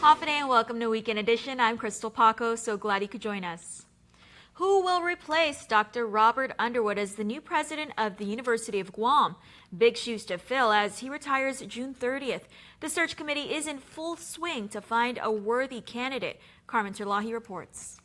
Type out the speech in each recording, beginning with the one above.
Hafide and welcome to Weekend Edition. I'm Crystal Paco, so glad you could join us. Who will replace Dr. Robert Underwood as the new president of the University of Guam? Big shoes to fill as he retires June 30th. The search committee is in full swing to find a worthy candidate. Carmen Terlahi reports.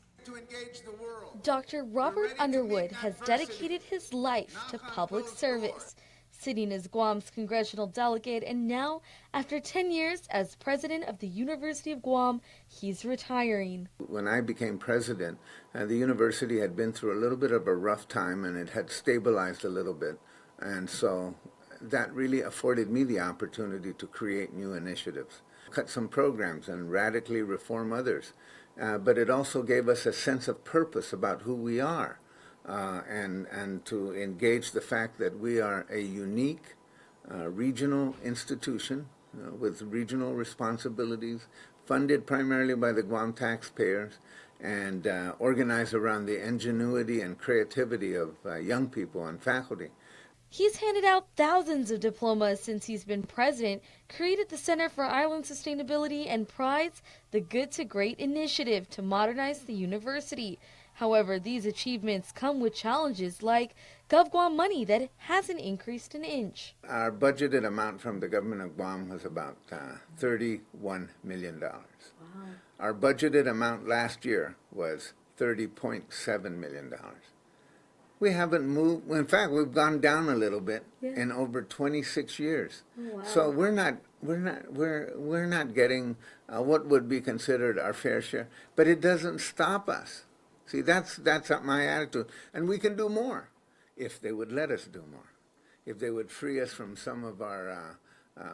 Dr. Robert Underwood has dedicated his life to public service, sitting as Guam's congressional delegate, and now, after 10 years as president of the University of Guam, he's retiring. When I became president, the university had been through a little bit of a rough time, and it had stabilized a little bit. And so that really afforded me the opportunity to create new initiatives, cut some programs, and radically reform others. But it also gave us a sense of purpose about who we are. And to engage the fact that we are a unique regional institution with regional responsibilities, funded primarily by the Guam taxpayers, and organized around the ingenuity and creativity of young people and faculty. He's handed out thousands of diplomas since he's been president, created the Center for Island Sustainability, and prides the Good to Great initiative to modernize the university. However, these achievements come with challenges like GovGuam money that hasn't increased an inch. Our budgeted amount from the government of Guam was about $31 million. Wow. Our budgeted amount last year was $30.7 million. We haven't moved. In fact, we've gone down a little bit in over 26 years. Wow. So we're not getting what would be considered our fair share. But it doesn't stop us. See, that's my attitude. And we can do more if they would let us do more. If they would free us from some of our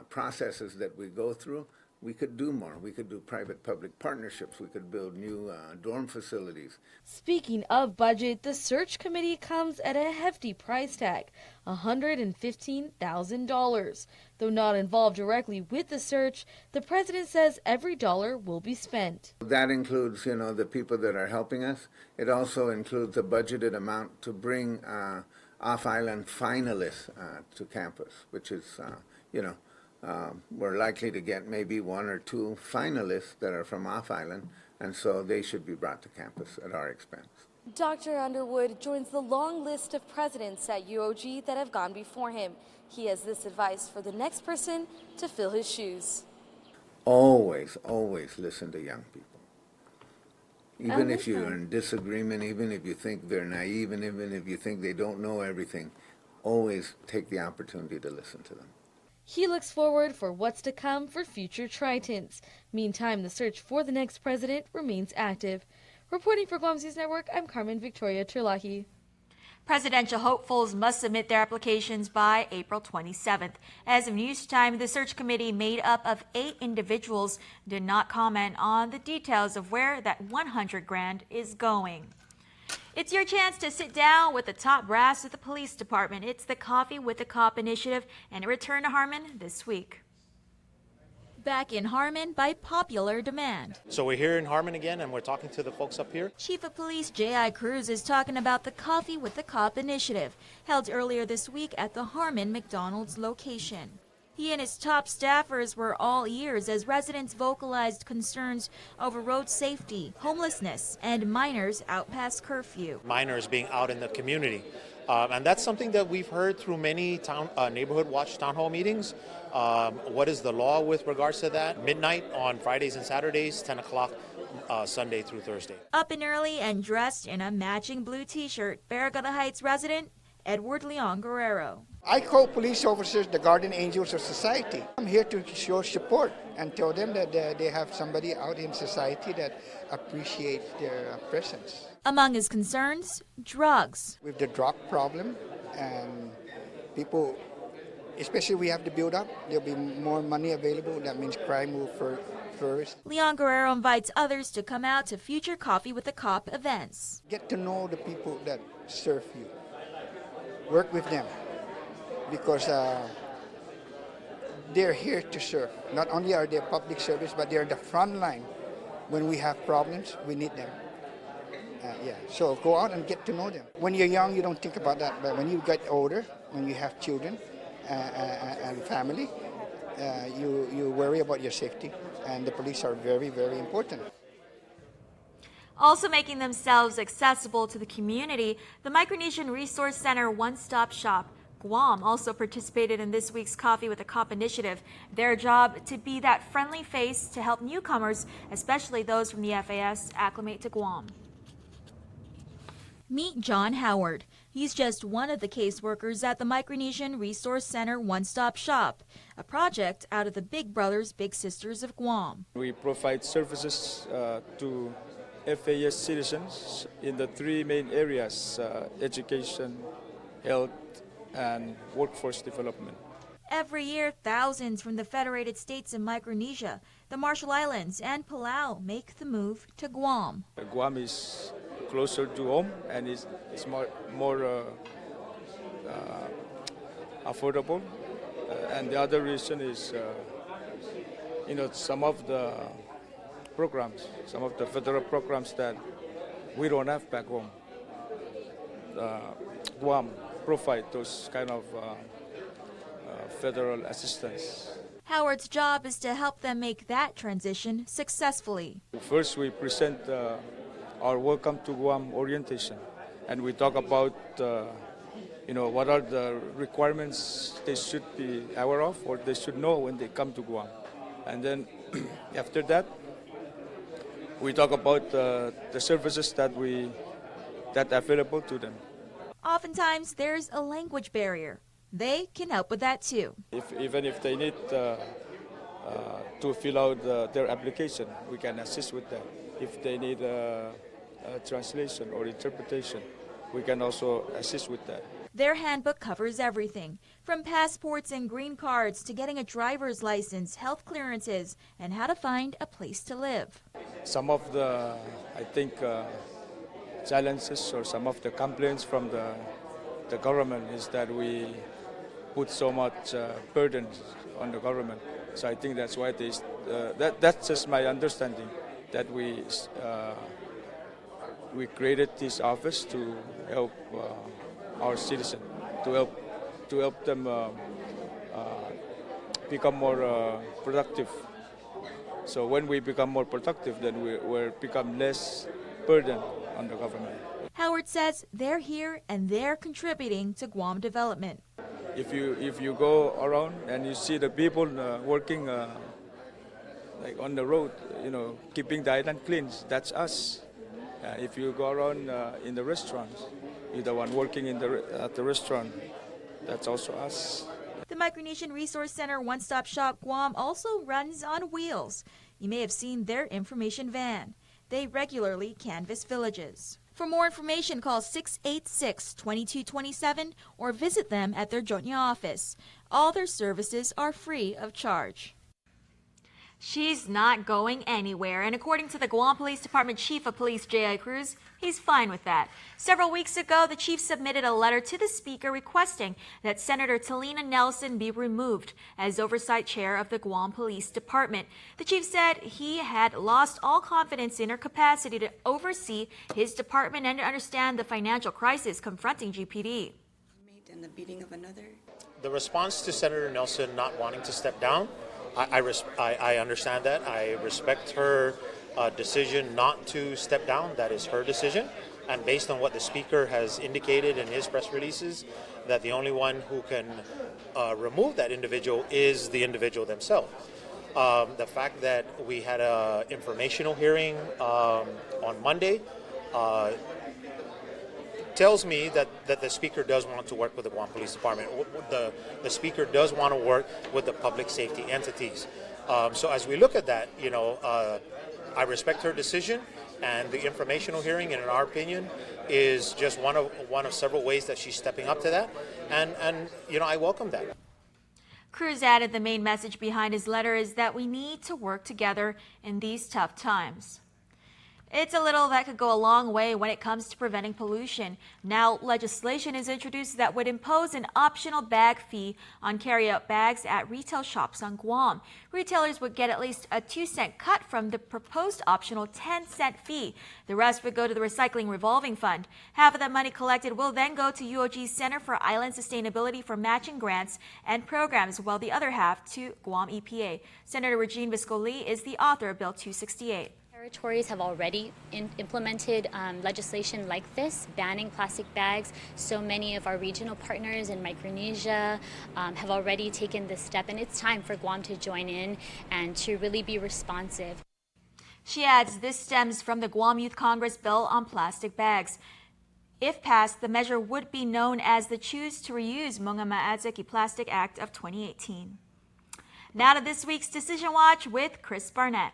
processes that we go through, we could do more. We could do private-public partnerships. We could build new dorm facilities. Speaking of budget, the search committee comes at a hefty price tag, $115,000. Though not involved directly with the search, the president says every dollar will be spent. That includes, the people that are helping us. It also includes a budgeted amount to bring off-island finalists to campus, which is, we're likely to get maybe 1 or 2 finalists that are from off-island, and so they should be brought to campus at our expense. Dr. Underwood joins the long list of presidents at UOG that have gone before him. He has this advice for the next person to fill his shoes. Always, always listen to young people. Even if you're in disagreement, even if you think they're naive, and even if you think they don't know everything, always take the opportunity to listen to them. He looks forward for what's to come for future Tritons. Meantime, the search for the next president remains active. Reporting for Guam News Network, I'm Carmen Victoria Terlahi. Presidential hopefuls must submit their applications by April 27th. As of news time, the search committee made up of 8 individuals did not comment on the details of where that 100 grand is going. It's your chance to sit down with the top brass of the police department. It's the Coffee with the Cop initiative, and it returned to Harmon this week. Back in Harmon by popular demand. So we're here in Harmon again, and we're talking to the folks up here. Chief of Police J.I. Cruz is talking about the Coffee with the Cop initiative, held earlier this week at the Harmon McDonald's location. He and his top staffers were all ears as residents vocalized concerns over road safety, homelessness, and minors out past curfew. Minors being out in the community. And that's something that we've heard through many neighborhood watch town hall meetings. What is the law with regards to that? Midnight on Fridays and Saturdays, 10 o'clock Sunday through Thursday. Up and early and dressed in a matching blue t-shirt, Barragata Heights resident Edward Leon Guerrero. I call police officers the guardian angels of society. I'm here to show support and tell them that they have somebody out in society that appreciates their presence. Among his concerns, drugs. With the drug problem, and people, especially we have to build up, there'll be more money available. That means crime will flourish. Leon Guerrero invites others to come out to future Coffee with the Cop events. Get to know the people that serve you. Work with them, because they're here to serve. Not only are they public service, but they're the front line. When we have problems, we need them. So go out and get to know them. When you're young, you don't think about that, but when you get older, when you have children and family, you worry about your safety, and the police are very, very important. Also making themselves accessible to the community, the Micronesian Resource Center one-stop shop, Guam, also participated in this week's Coffee with a Cop initiative. Their job to be that friendly face to help newcomers, especially those from the FAS, acclimate to Guam. Meet John Howard. He's just one of the caseworkers at the Micronesian Resource Center One-Stop Shop, a project out of the Big Brothers Big Sisters of Guam. We provide services to FAS citizens in the three main areas, education, health, and workforce development. Every year, thousands from the Federated States of Micronesia, the Marshall Islands, and Palau make the move to Guam. Guam is closer to home and it's more affordable. And the other reason is, some of the programs, some of the federal programs that we don't have back home. Guam provide those kind of federal assistance. Howard's job is to help them make that transition successfully. First, we present our Welcome to Guam orientation, and we talk about what are the requirements they should be aware of or they should know when they come to Guam. And then after that, we talk about the services that are available to them. Oftentimes, there's a language barrier. They can help with that too. Even if they need to fill out their application, we can assist with that. If they need a translation or interpretation, we can also assist with that. Their handbook covers everything, from passports and green cards to getting a driver's license, health clearances, and how to find a place to live. Some of the, challenges or some of the complaints from the government is that we put so much burden on the government. So I think that's why that's just my understanding, that we created this office to help our citizens, to help them become more productive. So when we become more productive, then we become less burden on the government. Howard says they're here and they're contributing to Guam development. If you go around and you see the people working like on the road, keeping the island clean, that's us. If you go around in the restaurants, you're the one working at the restaurant, that's also us. The Micronesian Resource Center One-Stop Shop Guam also runs on wheels. You may have seen their information van. They regularly canvass villages. For more information, call 686-2227 or visit them at their Jonya office. All their services are free of charge. She's not going anywhere, and according to the Guam Police Department Chief of Police, J.I. Cruz, he's fine with that. Several weeks ago, the chief submitted a letter to the Speaker requesting that Senator Talina Nelson be removed as oversight chair of the Guam Police Department. The chief said he had lost all confidence in her capacity to oversee his department and to understand the financial crisis confronting GPD. And the beating of another. The response to Senator Nelson not wanting to step down, I understand that. I respect her decision not to step down. That is her decision. And based on what the Speaker has indicated in his press releases, that the only one who can remove that individual is the individual themselves. The fact that we had an informational hearing on Monday tells me that the Speaker does want to work with the Guam Police Department. The Speaker does want to work with the public safety entities. So as we look at that, I respect her decision, and the informational hearing, in our opinion, is just one of several ways that she's stepping up to that, and I welcome that. Cruz added the main message behind his letter is that we need to work together in these tough times. It's a little that could go a long way when it comes to preventing pollution. Now, legislation is introduced that would impose an optional bag fee on carry-out bags at retail shops on Guam. Retailers would get at least a 2-cent cut from the proposed optional 10-cent fee. The rest would go to the Recycling Revolving Fund. Half of the money collected will then go to UOG's Center for Island Sustainability for matching grants and programs, while the other half to Guam EPA. Senator Regine Visco-Lee is the author of Bill 268. Territories have already implemented legislation like this, banning plastic bags. So many of our regional partners in Micronesia have already taken this step, and it's time for Guam to join in and to really be responsive. She adds this stems from the Guam Youth Congress bill on plastic bags. If passed, the measure would be known as the Choose to Reuse Mga Maatseki Plastic Act of 2018. Now to this week's Decision Watch with Chris Barnett.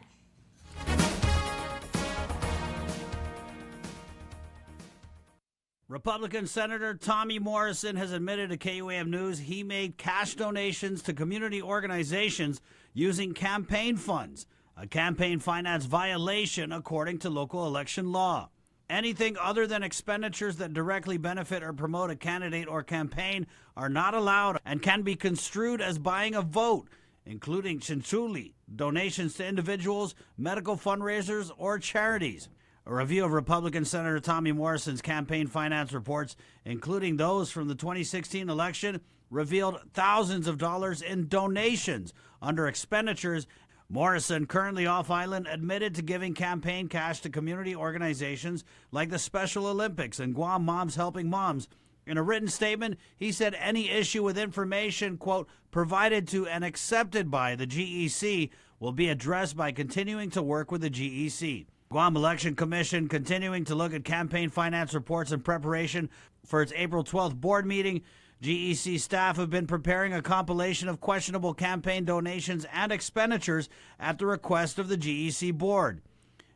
Republican Senator Tommy Morrison has admitted to KUAM News he made cash donations to community organizations using campaign funds, a campaign finance violation according to local election law. Anything other than expenditures that directly benefit or promote a candidate or campaign are not allowed and can be construed as buying a vote, including chinchuli, donations to individuals, medical fundraisers, or charities. A review of Republican Senator Tommy Morrison's campaign finance reports, including those from the 2016 election, revealed thousands of dollars in donations under expenditures. Morrison, currently off-island, admitted to giving campaign cash to community organizations like the Special Olympics and Guam Moms Helping Moms. In a written statement, he said any issue with information, quote, provided to and accepted by the GEC will be addressed by continuing to work with the GEC. Guam Election Commission continuing to look at campaign finance reports in preparation for its April 12th board meeting. GEC staff have been preparing a compilation of questionable campaign donations and expenditures at the request of the GEC board.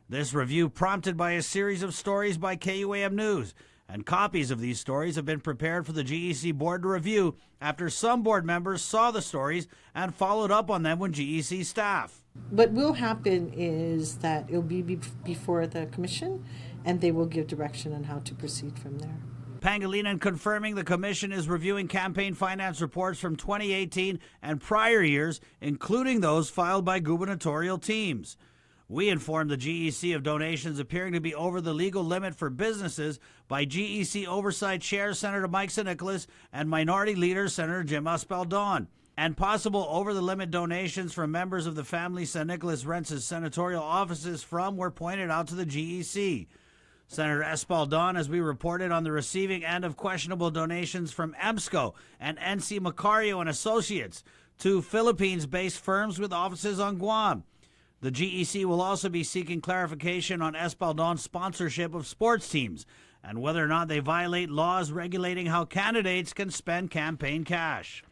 This review prompted by a series of stories by KUAM News, and copies of these stories have been prepared for the GEC board to review after some board members saw the stories and followed up on them with GEC staff. What will happen is that it'll be before the commission, and they will give direction on how to proceed from there. Pangilinan confirming the commission is reviewing campaign finance reports from 2018 and prior years, including those filed by gubernatorial teams. We informed the GEC of donations appearing to be over the legal limit for businesses by GEC Oversight Chair Senator Mike San Nicolas and Minority Leader Senator Jim Espaldon, and possible over-the-limit donations from members of the family San Nicolas rents his senatorial offices from were pointed out to the GEC. Senator Espaldon, as we reported, on the receiving end of questionable donations from EMSCO and NC Macario and Associates, two Philippines-based firms with offices on Guam. The GEC will also be seeking clarification on Espaldon's sponsorship of sports teams and whether or not they violate laws regulating how candidates can spend campaign cash.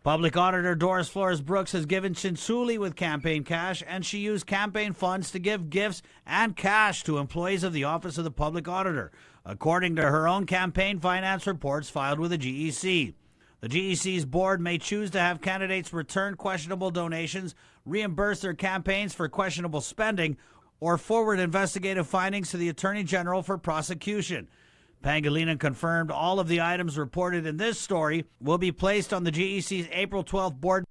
Public Auditor Doris Flores Brooks has given chinchuli with campaign cash, and she used campaign funds to give gifts and cash to employees of the Office of the Public Auditor, according to her own campaign finance reports filed with the GEC. The GEC's board may choose to have candidates return questionable donations, reimburse their campaigns for questionable spending, or forward investigative findings to the Attorney General for prosecution. Pangilinan confirmed all of the items reported in this story will be placed on the GEC's April 12th board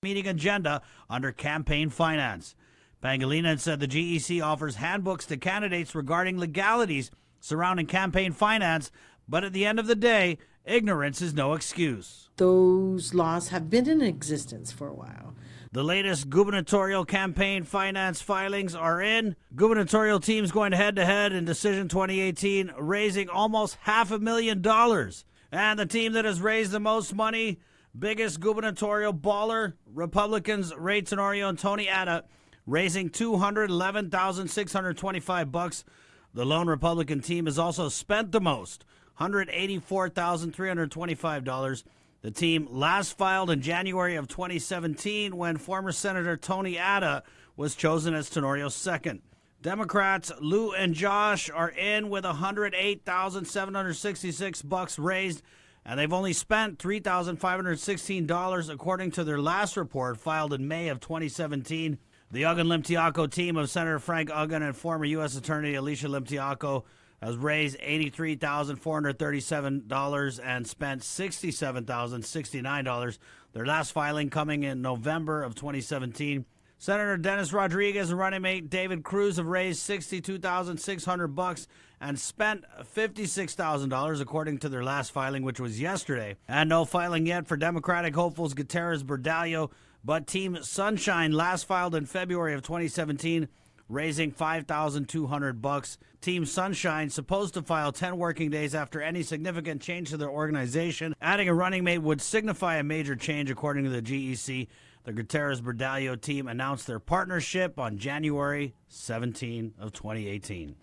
meeting agenda under campaign finance. Pangilinan said the GEC offers handbooks to candidates regarding legalities surrounding campaign finance, but at the end of the day, ignorance is no excuse. Those laws have been in existence for a while. The latest gubernatorial campaign finance filings are in. Gubernatorial teams going head-to-head in Decision 2018, raising almost $500,000. And the team that has raised the most money, biggest gubernatorial baller, Republicans Ray Tenorio and Tony Atta, raising $211,625. The lone Republican team has also spent the most, $184,325. The team last filed in January of 2017 when former Senator Tony Atta was chosen as Tenorio's second. Democrats Lou and Josh are in with $108,766 raised, and they've only spent $3,516 according to their last report filed in May of 2017. The Uggan-Limtiaco team of Senator Frank Uggan and former U.S. Attorney Alicia Limtiaco has raised $83,437 and spent $67,069. Their last filing coming in November of 2017. Senator Dennis Rodriguez and running mate David Cruz have raised $62,600 and spent $56,000 according to their last filing, which was yesterday. And no filing yet for Democratic hopefuls Gutierrez Berdallo, but Team Sunshine last filed in February of 2017, raising $5,200. Team Sunshine supposed to file 10 working days after any significant change to their organization. Adding a running mate would signify a major change, according to the GEC. The Gutierrez Berdallo team announced their partnership on January 17 of 2018.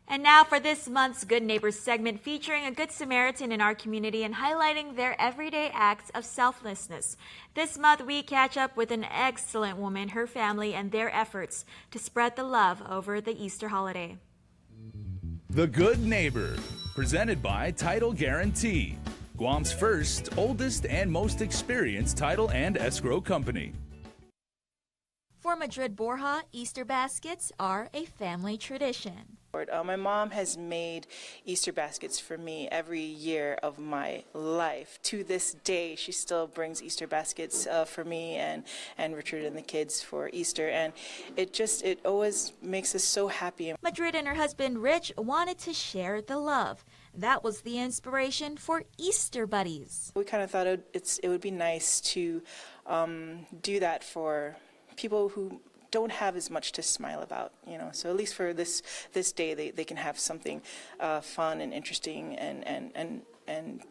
And now for this month's Good Neighbors segment, featuring a Good Samaritan in our community and highlighting their everyday acts of selflessness. This month, we catch up with an excellent woman, her family, and their efforts to spread the love over the Easter holiday. The Good Neighbor, presented by Title Guarantee, Guam's first, oldest, and most experienced title and escrow company. For Madrid Borja, Easter baskets are a family tradition. My mom has made Easter baskets for me every year of my life. To this day, she still brings Easter baskets for me and Richard and the kids for Easter, and it always makes us so happy. Madrid and her husband Rich wanted to share the love. That was the inspiration for Easter Buddies. We kind of thought it would be nice to do that for people who don't have as much to smile about, so at least for this day they can have something fun and interesting and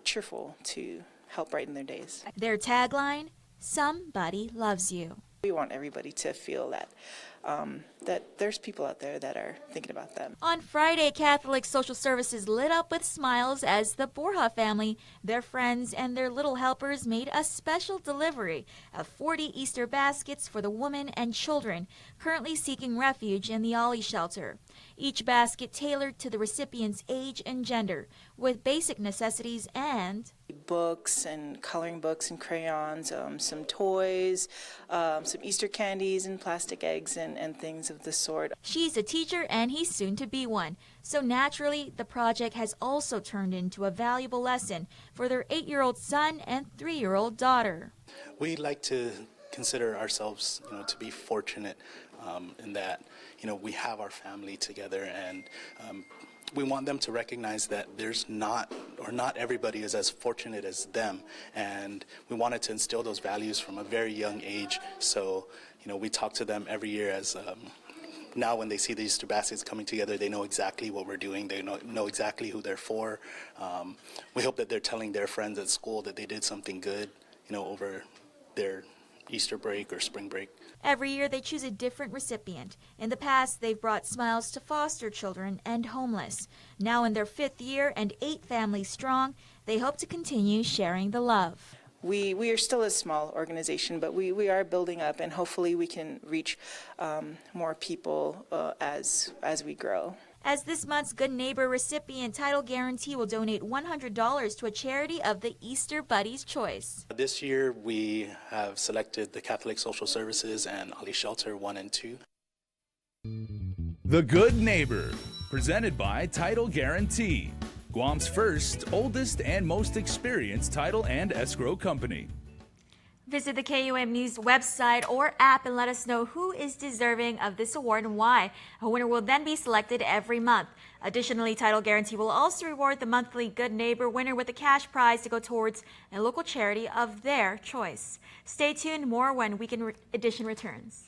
cheerful to help brighten their days. Their tagline, somebody loves you. We want everybody to feel that there's people out there that are thinking about them. On Friday, Catholic Social Services lit up with smiles as the Borja family, their friends, and their little helpers made a special delivery of 40 Easter baskets for the women and children currently seeking refuge in the Ollie shelter. Each basket tailored to the recipient's age and gender, with basic necessities and books and coloring books and crayons, some toys, some Easter candies and plastic eggs and things of the sort. She's a teacher and he's soon to be one. So naturally, the project has also turned into a valuable lesson for their 8-year-old son and 3-year-old daughter. We like to consider ourselves, to be fortunate in that, we have our family together, and we want them to recognize that not everybody is as fortunate as them, and we wanted to instill those values from a very young age. So, we talk to them every year as now when they see the Easter baskets coming together, they know exactly what we're doing. They know exactly who they're for. We hope that they're telling their friends at school that they did something good, over their Easter break or spring break. Every year they choose a different recipient. In the past, they've brought smiles to foster children and homeless. Now in their 5th year and 8 families strong, they hope to continue sharing the love. We are still a small organization, but we are building up, and hopefully we can reach more people as we grow. As this month's Good Neighbor recipient, Title Guarantee will donate $100 to a charity of the Easter Buddies' choice. This year we have selected the Catholic Social Services and Ollie Shelter 1 and 2. The Good Neighbor, presented by Title Guarantee, Guam's first, oldest, and most experienced title and escrow company. Visit the KUAM News website or app and let us know who is deserving of this award and why. A winner will then be selected every month. Additionally, Title Guarantee will also reward the monthly Good Neighbor winner with a cash prize to go towards a local charity of their choice. Stay tuned, more when Weekend Edition returns.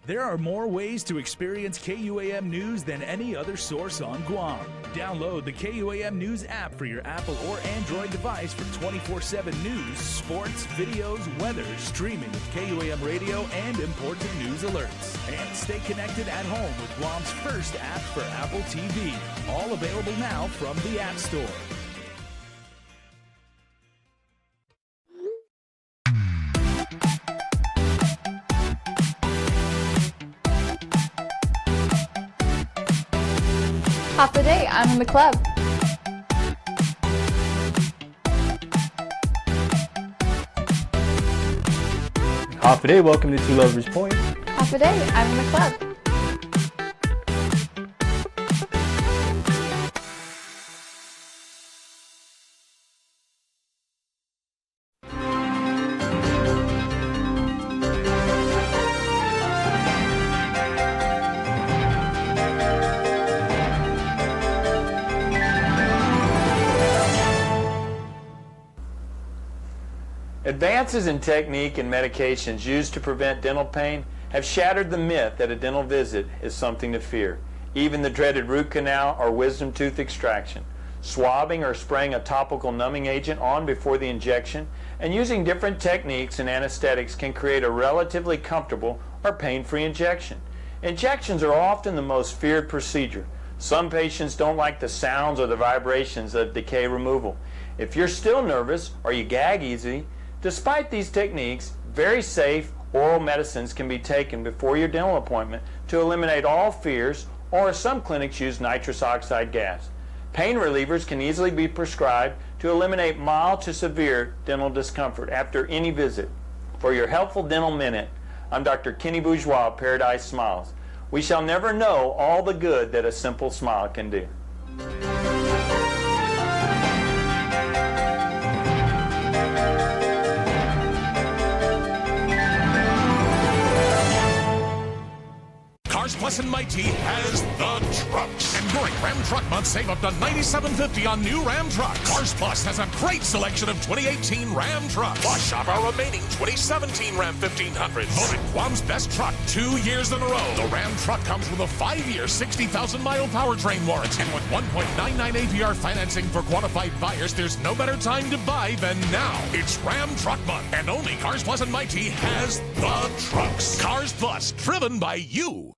There are more ways to experience KUAM News than any other source on Guam. Download the KUAM News app for your Apple or Android device for 24/7 news, sports, videos, weather, streaming with KUAM radio, and important news alerts. And stay connected at home with Guam's first app for Apple TV. All available now from the App Store. Half the day, I'm in the club. Half a day, welcome to Two Lovers Point. Half a day, I'm in the club. Advances in technique and medications used to prevent dental pain have shattered the myth that a dental visit is something to fear. Even the dreaded root canal or wisdom tooth extraction. Swabbing or spraying a topical numbing agent on before the injection and using different techniques and anesthetics can create a relatively comfortable or pain-free injection. Injections are often the most feared procedure. Some patients don't like the sounds or the vibrations of decay removal. If you're still nervous or you gag easy, despite these techniques, very safe oral medicines can be taken before your dental appointment to eliminate all fears, or some clinics use nitrous oxide gas. Pain relievers can easily be prescribed to eliminate mild to severe dental discomfort after any visit. For your Helpful Dental Minute, I'm Dr. Kenny Bourgeois of Paradise Smiles. We shall never know all the good that a simple smile can do. Cars Plus and Mighty has the trucks. And during Ram Truck Month, save up to $97.50 on new Ram trucks. Cars Plus has a great selection of 2018 Ram trucks. Plus, shop our remaining 2017 Ram 1500s. Voted Guam's best truck 2 years in a row. The Ram truck comes with a 5-year, 60,000-mile powertrain warranty. And with 1.99 APR financing for qualified buyers, there's no better time to buy than now. It's Ram Truck Month, and only Cars Plus and Mighty has the trucks. Cars Plus, driven by you.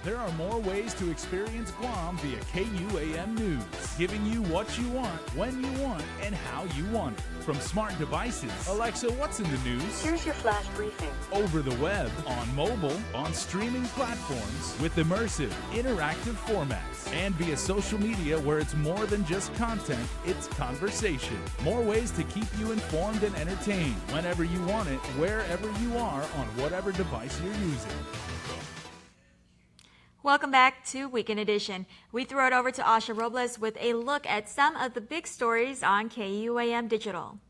There are more ways to experience Guam via KUAM News, giving you what you want, when you want, and how you want it. From smart devices, Alexa, what's in the news? Here's your flash briefing. Over the web, on mobile, on streaming platforms, with immersive, interactive formats, and via social media where it's more than just content, it's conversation. More ways to keep you informed and entertained whenever you want it, wherever you are, on whatever device you're using. Welcome back to Weekend Edition. We throw it over to Asha Robles with a look at some of the big stories on KUAM Digital.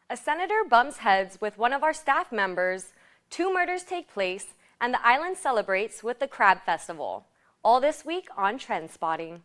A senator bumps heads with one of our staff members, 2 murders take place, and the island celebrates with the Crab Festival. All this week on Trend Spotting.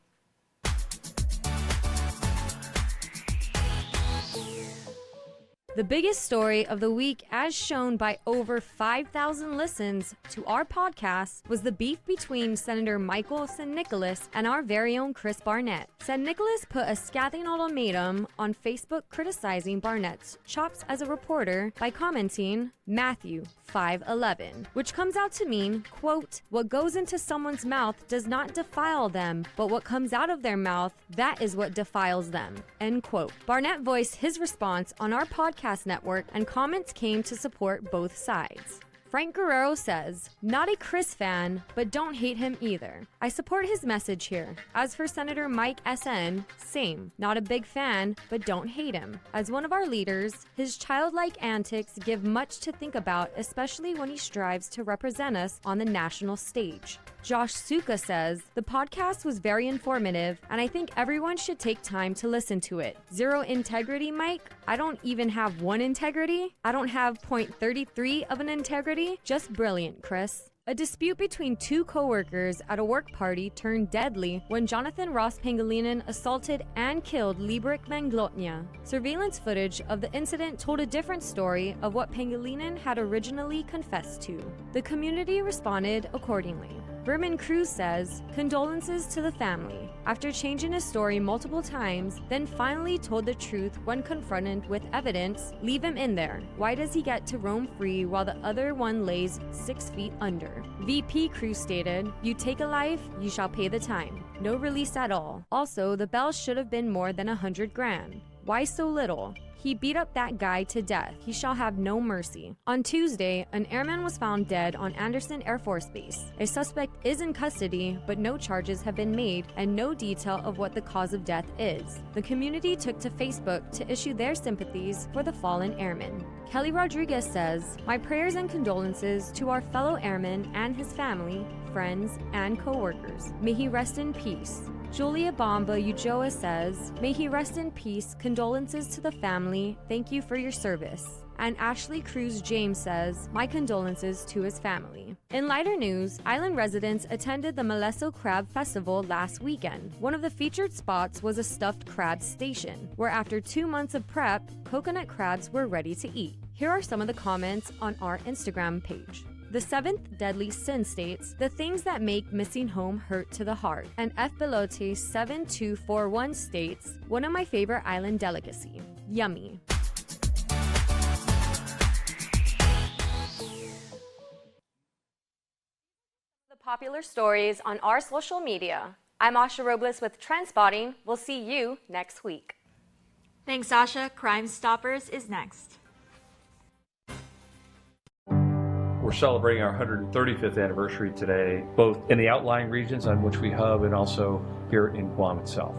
The biggest story of the week, as shown by over 5,000 listens to our podcast, was the beef between Senator Michael San Nicolas and our very own Chris Barnett. San Nicolas put a scathing ultimatum on Facebook criticizing Barnett's chops as a reporter by commenting, Matthew 5:11, which comes out to mean, quote, what goes into someone's mouth does not defile them, but what comes out of their mouth, that is what defiles them, end quote. Barnett voiced his response on our podcast network, and comments came to support both sides. Frank Guerrero says, not a Chris fan, but don't hate him either. I support his message here. As for Senator Mike SN, same. Not a big fan, but don't hate him. As one of our leaders, his childlike antics give much to think about, especially when he strives to represent us on the national stage. Josh Suka says, the podcast was very informative, and I think everyone should take time to listen to it. Zero integrity, Mike? I don't even have 1 integrity. I don't have 0.33 of an integrity. Just brilliant, Chris. A dispute between 2 co-workers at a work party turned deadly when Jonathan Ross Pangilinan assaulted and killed Librick Manglotnia. Surveillance footage of the incident told a different story of what Pangilinan had originally confessed to. The community responded accordingly. Vermin Cruz says, condolences to the family. After changing his story multiple times, then finally told the truth when confronted with evidence, leave him in there. Why does he get to roam free while the other one lays 6 feet under? VP Cruz stated, you take a life, you shall pay the time. No release at all. Also, the bail should have been more than $100,000. Why so little? He beat up that guy to death. He shall have no mercy. On Tuesday, an airman was found dead on Andersen Air Force Base. A suspect is in custody, but no charges have been made and no detail of what the cause of death is. The community took to Facebook to issue their sympathies for the fallen airman. Kelly Rodriguez says, "My prayers and condolences to our fellow airman and his family, friends, and co-workers. May he rest in peace." Julia Bamba Ujoa says, "May he rest in peace. Condolences to the family. Thank you for your service." And Ashley Cruz James says, "My condolences to his family." In lighter news, island residents attended the Maleso Crab Festival last weekend. One of the featured spots was a stuffed crab station, where after 2 months of prep, coconut crabs were ready to eat. Here are some of the comments on our Instagram page. The seventh deadly sin states, "The things that make missing home hurt to the heart." And F. Belote 7241 states, "One of my favorite island delicacy. Yummy." The popular stories on our social media. I'm Asha Robles with Trendspotting. We'll see you next week. Thanks, Asha. Crime Stoppers is next. We're celebrating our 135th anniversary today, both in the outlying regions on which we hub and also here in Guam itself.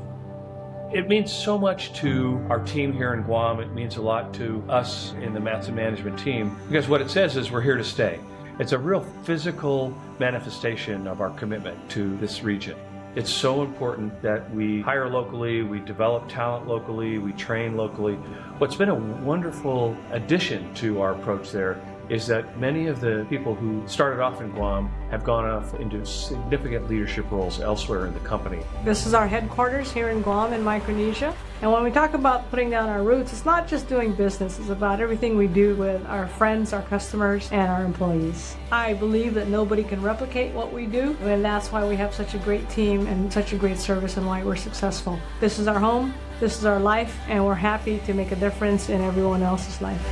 It means so much to our team here in Guam. It means a lot to us in the Matson management team, because what it says is we're here to stay. It's a real physical manifestation of our commitment to this region. It's so important that we hire locally, we develop talent locally, we train locally. What's been a wonderful addition to our approach there is that many of the people who started off in Guam have gone off into significant leadership roles elsewhere in the company. This is our headquarters here in Guam in Micronesia. And when we talk about putting down our roots, it's not just doing business, it's about everything we do with our friends, our customers, and our employees. I believe that nobody can replicate what we do, and that's why we have such a great team and such a great service and why we're successful. This is our home, this is our life, and we're happy to make a difference in everyone else's life.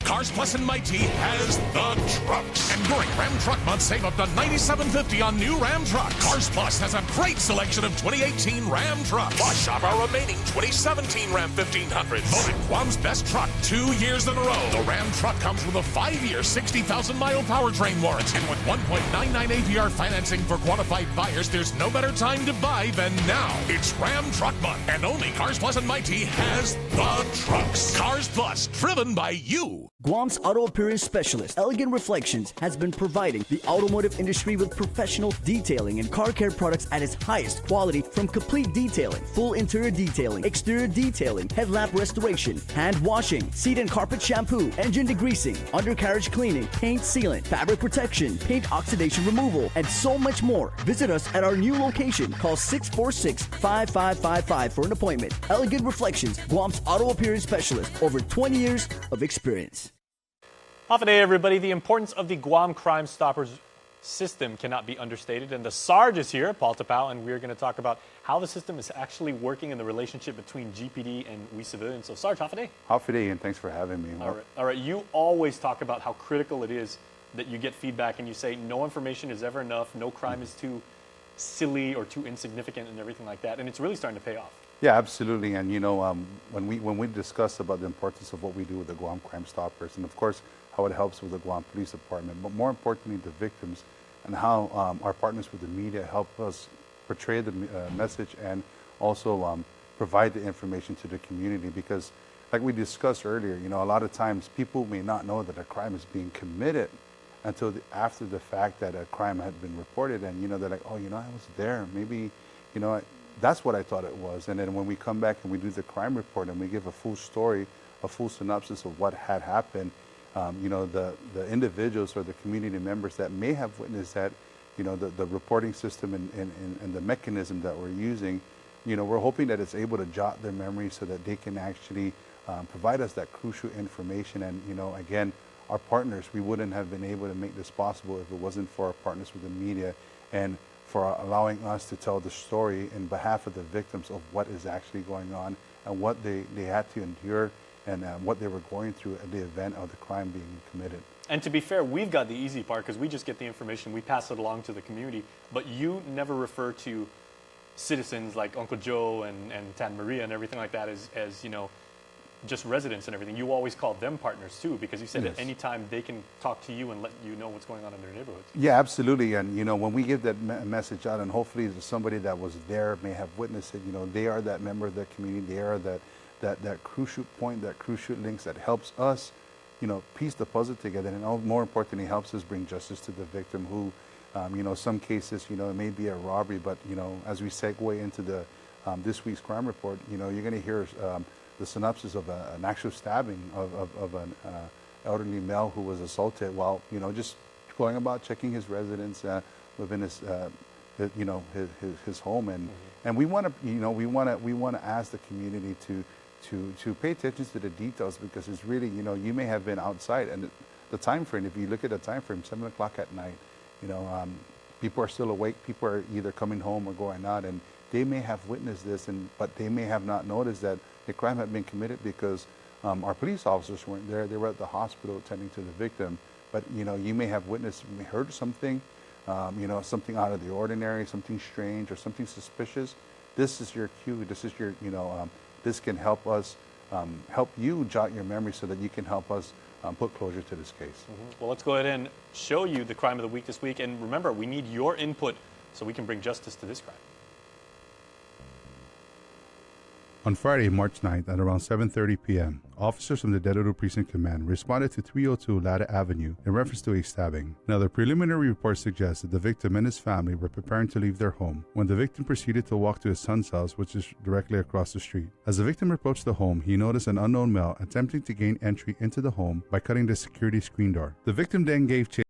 Cars Plus and Mighty has the trucks. And during Ram Truck Month, save up to $97.50 on new Ram trucks. Cars Plus has a great selection of 2018 Ram trucks. Plus, shop our remaining 2017 Ram 1500. Voted Guam's best truck 2 years in a row. The Ram truck comes with a 5-year, 60,000-mile powertrain warranty. And with 1.99 APR financing for qualified buyers, there's no better time to buy than now. It's Ram Truck Month, and only Cars Plus and Mighty has the trucks. Cars Plus, driven by you. Guam's auto appearance specialist, Elegant Reflections, has been providing the automotive industry with professional detailing and car care products at its highest quality, from complete detailing, full interior detailing, exterior detailing, headlamp restoration, hand washing, seat and carpet shampoo, engine degreasing, undercarriage cleaning, paint sealant, fabric protection, paint oxidation removal, and so much more. Visit us at our new location. Call 646-5555 for an appointment. Elegant Reflections, Guam's auto appearance specialist, over 20 years of experience. Hafa Adai, everybody. The importance of the Guam Crime Stoppers system cannot be understated. And the Sarge is here, Paul Tapao, and we're going to talk about how the system is actually working in the relationship between GPD and we civilians. So, Sarge, Hafa Adai. Hafa Adai, and thanks for having me. All right. You always talk about how critical it is that you get feedback and you say no information is ever enough, no crime is too silly or too insignificant and everything like that. And it's really starting to pay off. Yeah, absolutely. And, you know, when we discuss about the importance of what we do with the Guam Crime Stoppers, and, of course, how it helps with the Guam Police Department, but more importantly, the victims, and how our partners with the media help us portray the message and also provide the information to the community. Because, like we discussed earlier, you know, a lot of times people may not know that a crime is being committed until after the fact that a crime had been reported, and, you know, they're like, oh, you know, I was there. Maybe, you know, that's what I thought it was. And then when we come back and we do the crime report and we give a full story, a full synopsis of what had happened, you know, the individuals or the community members that may have witnessed that, you know, the reporting system and the mechanism that we're using, you know, we're hoping that it's able to jot their memory so that they can actually provide us that crucial information. And, you know, again, our partners, we wouldn't have been able to make this possible if it wasn't for our partners with the media and for allowing us to tell the story in behalf of the victims of what is actually going on and what they had to endure and what they were going through at the event of the crime being committed. And to be fair, we've got the easy part because we just get the information, we pass it along to the community, but you never refer to citizens like Uncle Joe and Tan Maria and everything like that as you know, just residents and everything. You always call them partners too, because you said Yes. at any time they can talk to you and let you know what's going on in their neighborhoods. Yeah, absolutely. And, you know, when we give that message out, and hopefully somebody that was there may have witnessed it, you know, they are that member of the community. They are that crucial point, that crucial links that helps us, you know, piece the puzzle together. And more importantly, helps us bring justice to the victim who, you know, some cases, you know, it may be a robbery, but, you know, as we segue into the this week's crime report, you know, you're going to hear the synopsis of an actual stabbing of an elderly male who was assaulted while, you know, just going about checking his residence within his, you know, his home. And we want to, you know, we want to ask the community to pay attention to the details, because it's really, you know, you may have been outside, and the time frame, if you look at the time frame, 7 o'clock at night, you know, people are still awake, people are either coming home or going out, and they may have witnessed this, but they may have not noticed that the crime had been committed because our police officers weren't there. They were at the hospital attending to the victim. But, you know, you may have witnessed, you may have heard something, you know, something out of the ordinary, something strange or something suspicious. This is your cue. This is your, you know, this can help us, help you jot your memory so that you can help us put closure to this case. Well, let's go ahead and show you the crime of the week this week. And remember, we need your input so we can bring justice to this crime. On Friday, March 9th at around 7:30 p.m., officers from the Dedado Precinct Command responded to 302 Lada Avenue in reference to a stabbing. Now, the preliminary report suggests that the victim and his family were preparing to leave their home when the victim proceeded to walk to his son's house, which is directly across the street. As the victim approached the home, he noticed an unknown male attempting to gain entry into the home by cutting the security screen door. The victim then gave chase